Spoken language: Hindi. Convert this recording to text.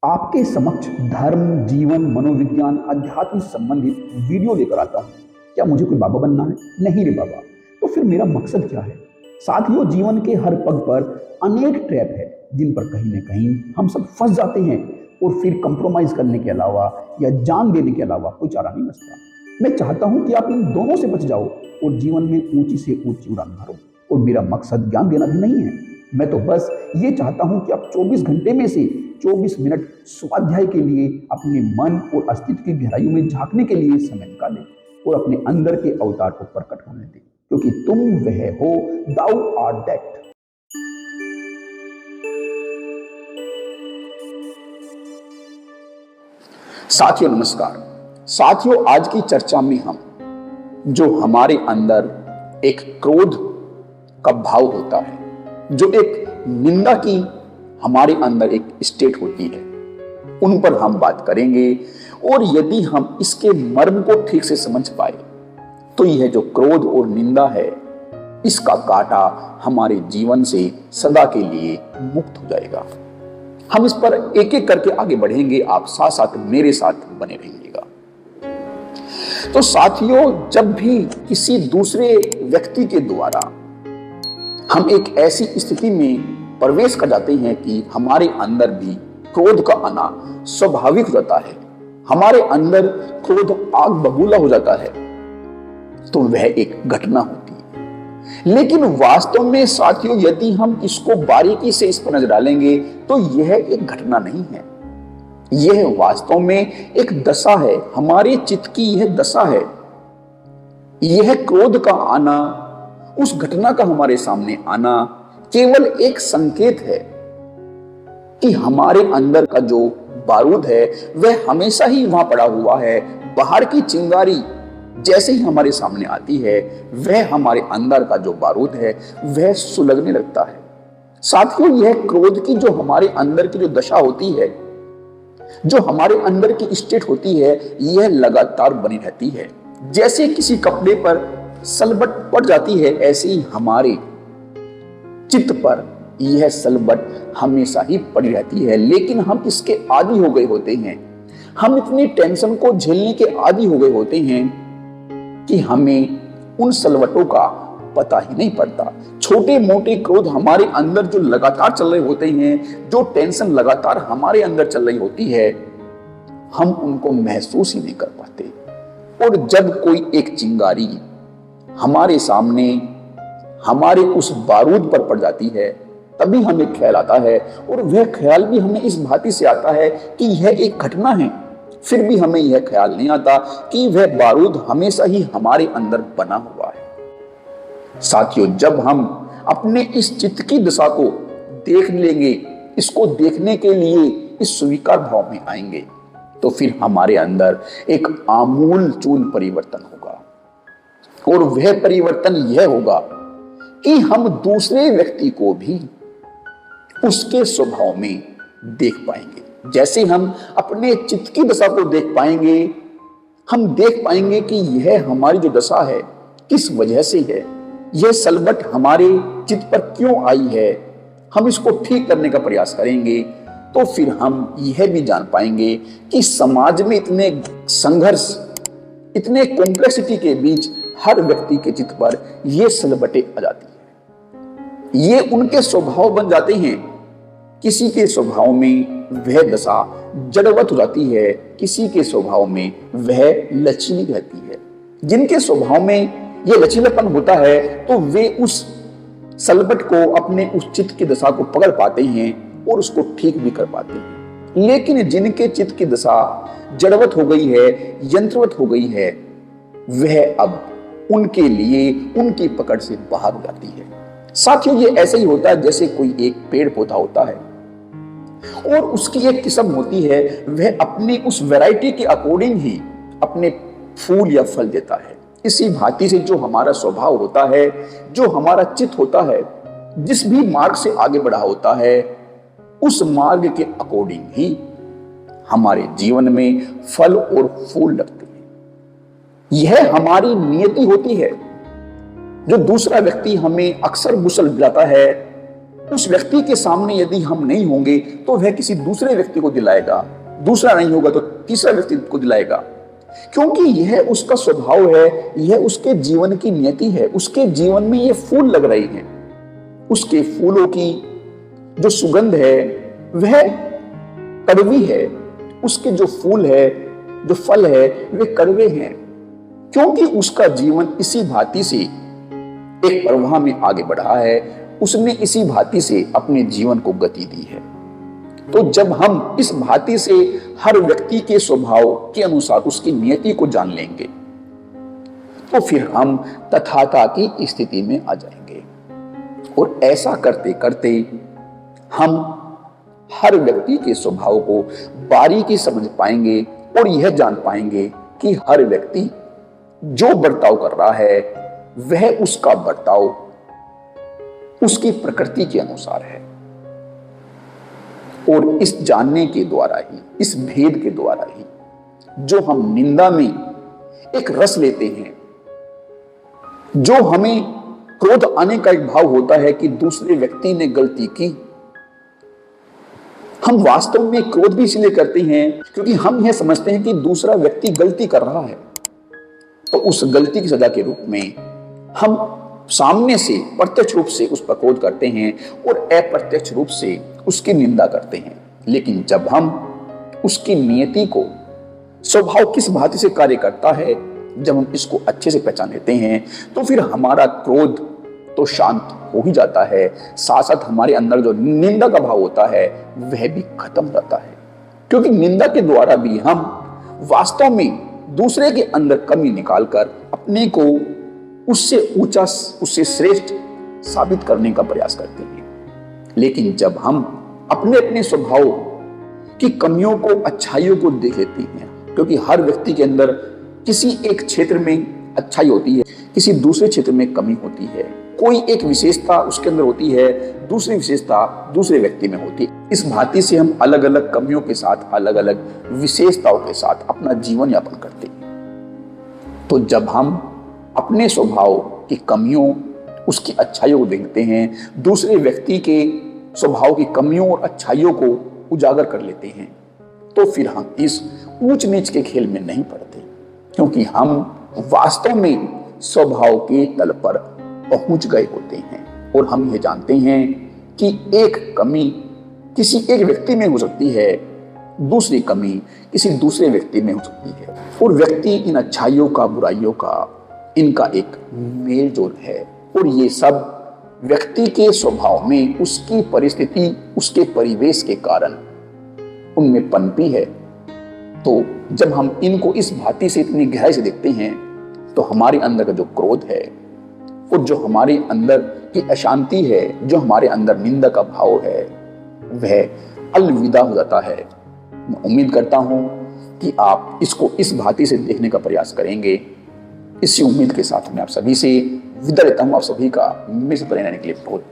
आपके समक्ष धर्म, जीवन, मनोविज्ञान, अध्यात्म से संबंधित वीडियो लेकर आता हूँ। क्या मुझे कोई बाबा बनना है? नहीं रे बाबा। तो फिर मेरा मकसद क्या है? साथियों, जीवन के हर पग पर अनेक ट्रैप है जिन पर कहीं न कहीं हम सब फंस जाते हैं और फिर कंप्रोमाइज करने के अलावा या जान देने के अलावा कोई चारा नहीं बचता। मैं चाहता हूं कि आप इन दोनों से बच जाओ और जीवन में ऊंची से ऊंची उड़ान भरो। और मेरा मकसद ज्ञान देना भी नहीं है। मैं तो बस ये चाहता हूं कि आप 24 घंटे में से 24 मिनट स्वाध्याय के लिए अपने मन और अस्तित्व की गहराइयों में झांकने के लिए समय निकालें और अपने अंदर के अवतार को प्रकट होने दें, क्योंकि तुम वह हो, दाउ आर दैट। साथियों नमस्कार। साथियों, आज की चर्चा में हम जो हमारे अंदर एक क्रोध का भाव होता है, जो एक निंदा की हमारे अंदर एक स्टेट होती है, उन पर हम बात करेंगे। और यदि हम इसके मर्म को ठीक से समझ पाए तो यह जो क्रोध और निंदा है, इसका कांटा हमारे जीवन से सदा के लिए मुक्त हो जाएगा। हम इस पर एक एक करके आगे बढ़ेंगे। आप साथ साथ मेरे साथ बने रहिएगा। तो साथियों, जब भी किसी दूसरे व्यक्ति के द्वारा हम एक ऐसी स्थिति में प्रवेश कर जाते हैं कि हमारे अंदर भी क्रोध का आना स्वाभाविक हो जाता है, हमारे अंदर क्रोध आग बबूला हो जाता है, तो वह एक घटना होती है। लेकिन वास्तव में साथियों, यदि हम इसको बारीकी से इस पर नजर डालेंगे तो यह एक घटना नहीं है। यह वास्तव में एक दशा है, हमारे चित्त की यह दशा है। यह क्रोध का आना, उस घटना का हमारे सामने आना केवल एक संकेत है कि हमारे अंदर का जो बारूद है वह हमेशा ही वहां पड़ा हुआ है। बाहर की चिंगारी जैसे ही हमारे सामने आती है, वह हमारे अंदर का जो बारूद है वह सुलगने लगता है। साथियों, यह क्रोध की जो हमारे अंदर की जो दशा होती है, जो हमारे अंदर की स्टेट होती है, यह लगातार बनी रहती है। जैसे किसी कपड़े पर सलबट पड़ जाती है, ऐसे ही हमारे चित्त पर यह सलबट हमेशा ही पड़ी रहती है। लेकिन हम इसके आदी हो गए होते हैं, हम इतनी टेंशन को झेलने के आदी हो गए होते हैं कि हमें उन सलवटों का पता ही नहीं पड़ता। छोटे मोटे क्रोध हमारे अंदर जो लगातार चल रहे होते हैं, जो टेंशन लगातार हमारे अंदर चल रही होती है, हम उनको महसूस ही नहीं कर पाते। और जब कोई एक चिंगारी हमारे सामने हमारे उस बारूद पर पड़ जाती है, तभी हमें ख्याल आता है। और वह ख्याल भी हमें इस भांति से आता है कि यह एक घटना है। फिर भी हमें यह ख्याल नहीं आता कि वह बारूद हमेशा ही हमारे अंदर बना हुआ है। साथियों, जब हम अपने इस चित्त की दशा को देख लेंगे, इसको देखने के लिए इस स्वीकार भाव में आएंगे, तो फिर हमारे अंदर एक आमूल चूल परिवर्तन होगा। और वह परिवर्तन यह होगा कि हम दूसरे व्यक्ति को भी उसके स्वभाव में देख पाएंगे। जैसे हम अपने चित्त की दशा को देख पाएंगे, हम देख पाएंगे कि यह हमारी जो दशा है किस वजह से है, यह सलबट हमारे चित्त पर क्यों आई है। हम इसको ठीक करने का प्रयास करेंगे तो फिर हम यह भी जान पाएंगे कि समाज में इतने संघर्ष, इतने कॉम्प्लेक्सिटी के बीच हर व्यक्ति के चित्त पर यह सलबटें आ जाती है। ये उनके स्वभाव बन जाते हैं। किसी के स्वभाव में वह दशा जड़वत हो जाती है, किसी के स्वभाव में वह लचीली रहती है। जिनके स्वभाव में यह लचीलापन होता है तो वे उस सलबट को, अपने उस चित्त की दशा को पकड़ पाते हैं और उसको ठीक भी कर पाते हैं। लेकिन जिनके चित्त की दशा जड़वत हो गई है, यंत्रवत हो गई है, वह अब उनके लिए उनकी पकड़ से बाहर हो जाती है। साथियों, ये ऐसे ही होता है जैसे कोई एक पेड़ पौधा होता है और उसकी एक किस्म होती है, वह अपनी उस वैरायटी के अकॉर्डिंग ही अपने फूल या फल देता है। इसी भांति से जो हमारा स्वभाव होता है, जो हमारा चित्त होता है, जिस भी मार्ग से आगे बढ़ा होता है, उस मार्ग के अकॉर्डिंग ही हमारे जीवन में फल और फूल लगते हैं। यह हमारी नियति होती है। जो दूसरा व्यक्ति हमें अक्सर गुस्सा दिलाता है, उस व्यक्ति के सामने यदि हम नहीं होंगे तो वह किसी दूसरे व्यक्ति को दिलाएगा, दूसरा नहीं होगा तो तीसरा व्यक्ति को दिलाएगा, क्योंकि यह उसका स्वभाव है, यह उसके जीवन की नियति है। उसके जीवन में ये फूल लग रहे हैं, उसके फूलों की जो सुगंध है वह कड़वी है, उसके जो फूल है, जो फल है, वे कड़वे हैं, क्योंकि उसका जीवन इसी भांति से एक प्रवाह में आगे बढ़ा है, उसने इसी भांति से अपने जीवन को गति दी है। तो जब हम इस भांति से हर व्यक्ति के स्वभाव के अनुसार उसकी नियति को जान लेंगे तो फिर हम तथाता की स्थिति में आ जाएंगे, और ऐसा करते करते हम हर व्यक्ति के स्वभाव को बारीकी समझ पाएंगे और यह जान पाएंगे कि हर व्यक्ति जो बर्ताव कर रहा है वह उसका बर्ताव उसकी प्रकृति के अनुसार है। और इस जानने के द्वारा ही, इस भेद के द्वारा ही जो हम निंदा में एक रस लेते हैं, जो हमें क्रोध आने का एक भाव होता है कि दूसरे व्यक्ति ने गलती की, हम वास्तव में क्रोध भी इसलिए करते हैं क्योंकि हम यह समझते हैं कि दूसरा व्यक्ति गलती कर रहा है, तो उस गलती की सजा के रूप में हम सामने से प्रत्यक्ष रूप से उस पर क्रोध करते हैं और अप्रत्यक्ष रूप से उसकी निंदा करते हैं। लेकिन जब हम उसकी नियति को, स्वभाव किस भांति से कार्य करता है, जब हम इसको अच्छे से पहचान लेते हैं तो फिर हमारा क्रोध तो शांत हो ही जाता है, साथ साथ हमारे अंदर जो निंदा का भाव होता है वह भी खत्म हो जाता है। क्योंकि निंदा के द्वारा भी हम वास्तव में दूसरे के अंदर कमी निकालकर अपने को उससे ऊंचा, उससे श्रेष्ठ साबित करने का प्रयास करते हैं। लेकिन जब हम अपने अपने स्वभाव की कमियों को, अच्छाइयों को देख लेते हैं, क्योंकि हर व्यक्ति के अंदर किसी एक क्षेत्र में अच्छाई होती है, किसी दूसरे क्षेत्र में कमी होती है, कोई एक विशेषता उसके अंदर होती है, दूसरी विशेषता दूसरे व्यक्ति में होती है। इस भांति से हम अलग अलग कमियों के साथ, अलग अलग विशेषताओं के साथ अपना जीवन यापन करते हैं। तो जब हम अपने स्वभाव की कमियों, उसकी अच्छाइयों को देखते हैं, दूसरे व्यक्ति के स्वभाव की कमियों और अच्छाइयों को उजागर कर लेते हैं, तो फिर हम इस ऊंच नीच के खेल में नहीं पड़ते, क्योंकि हम वास्तव में स्वभाव के तल पर पहुंच गए होते हैं। और हम ये जानते हैं कि एक कमी किसी एक व्यक्ति में हो सकती है, दूसरी कमी किसी दूसरे व्यक्ति में हो सकती है, और व्यक्ति इन अच्छाइयों का, बुराइयों का, इनका एक मेल जोल है। और ये सब व्यक्ति के स्वभाव में, उसकी परिस्थिति, उसके परिवेश के कारण उनमें पनपी है। तो जब हम इनको इस भांति से, इतनी गहराई से देखते हैं, तो हमारे अंदर का जो क्रोध है और जो हमारे अंदर की अशांति है, जो हमारे अंदर निंदा का भाव है, वह अलविदा हो जाता है। मैं उम्मीद करता हूं कि आप इसको इस भांति से देखने का प्रयास करेंगे। इसी उम्मीद के साथ मैं आप सभी से विदा लेता हूं। आप सभी का मेरे से बने रहने के लिए बहुत